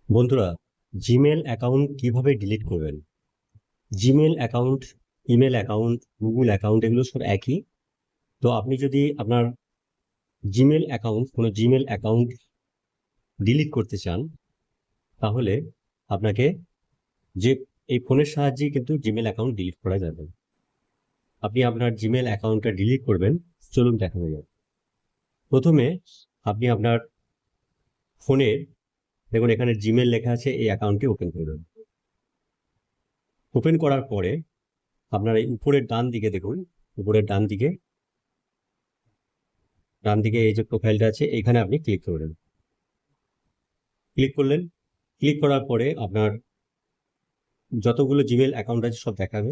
বন্ধুরা, Gmail account কিভাবে delete করবেন? Gmail account, email account, Google account এগুলো সব একই। তো আপনি যদি আপনার কোনো জিমেল অ্যাকাউন্ট ডিলিট করতে চান, তাহলে আপনাকে যে এই ফোনের সাহায্যেই কিন্তু জিমেল অ্যাকাউন্ট ডিলিট করা যাবে। আপনি আপনার জিমেল অ্যাকাউন্টটা ডিলিট করবেন, চলুন দেখা যাক। প্রথমে আপনি আপনার ফোনে দেখুন এখানে জিমেল লেখা আছে, এই অ্যাকাউন্টটি ওপেন করবেন। ওপেন করার পরে আপনার এই উপরের ডান দিকে দেখুন, উপরের ডান দিকে এই যে প্রোফাইলটা আছে, এখানে আপনি ক্লিক করবেন। ক্লিক করলেন, ক্লিক করার পরে আপনার যতগুলো জিমেল অ্যাকাউন্ট আছে সব দেখাবে।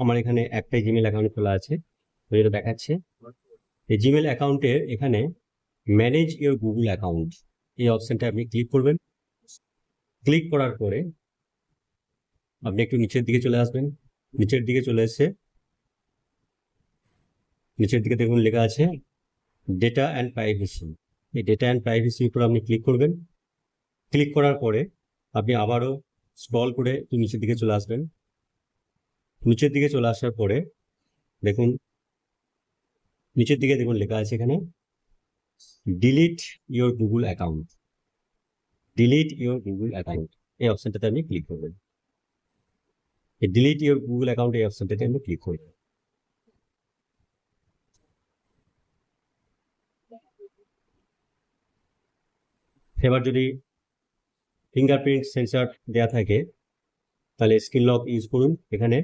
আমার এখানে একটাই জিমেল অ্যাকাউন্ট খোলা আছে, তো এটা দেখাচ্ছে। এই জিমেল অ্যাকাউন্টের এখানে ম্যানেজ ইওর গুগল অ্যাকাউন্ট, এই অপশনটা আপনি ক্লিক করবেন। ক্লিক করার পরে আপনি একটু নিচের দিকে চলে আসবেন। নিচের দিকে চলে এসে নিচের দিকে দেখুন লেখা আছে ডেটা অ্যান্ড প্রাইভেসি। এই ডেটা অ্যান্ড প্রাইভেসির উপর আপনি ক্লিক করবেন। ক্লিক করার পরে আপনি আবারও স্ক্রল করে একটু নিচের দিকে চলে আসবেন। নিচের দিকে চলে আসার পরে দেখুন নিচের দিকে দেখুন লেখা আছে এখানে delete your Google account. Delete your Google account, এই অপশনটাতে আপনি ক্লিক করবেন। এই ডিলিট ইওর গুগল অ্যাকাউন্ট এই অপশনটাতে আপনি ক্লিক করবেন। এবার যদি ফিঙ্গারপ্রিন্ট সেন্সর দেওয়া থাকে, তাহলে স্ক্রিন লক ইউজ করুন। এখানে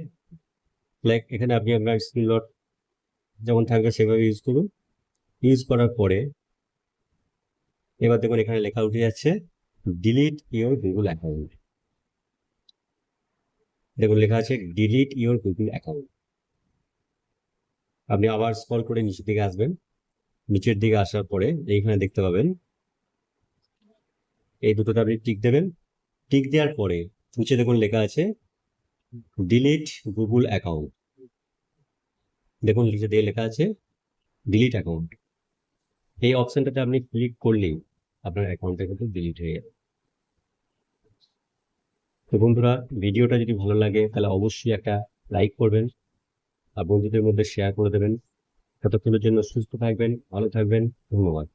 আপনি আপনার স্ক্রিন লক যেমন থাকবে সেভাবে ইউজ করুন। ইউজ করার পরে এবার দেখুন এখানে লেখা উঠে যাচ্ছে ডিলিট ইওর গুগল অ্যাকাউন্ট। দেখুন লেখা আছে ডিলিট ইওর গুগল অ্যাকাউন্ট। আপনি আবার স্ক্রল করে নিচের দিকে আসবেন। নিচের দিকে আসার পরে এইখানে দেখতে পাবেন এই দুটোতে আপনি টিক দেবেন। টিক দেওয়ার পরে নিচে দেখুন লেখা আছে ডিলিট গুগল অ্যাকাউন্ট। দেখুন নিচে দিয়ে লেখা আছে ডিলিট অ্যাকাউন্ট। এই অপশনটাতে আপনি ক্লিক করলেই আপনার অ্যাকাউন্টটা কিন্তু ডিলিট হয়ে যাবে। তো বন্ধুরা, ভিডিওটা যদি ভালো লাগে তাহলে অবশ্যই একটা লাইক করবেন আর বন্ধুদের মধ্যে শেয়ার করে দেবেন। ততক্ষণের জন্য সুস্থ থাকবেন, ভালো থাকবেন। ধন্যবাদ।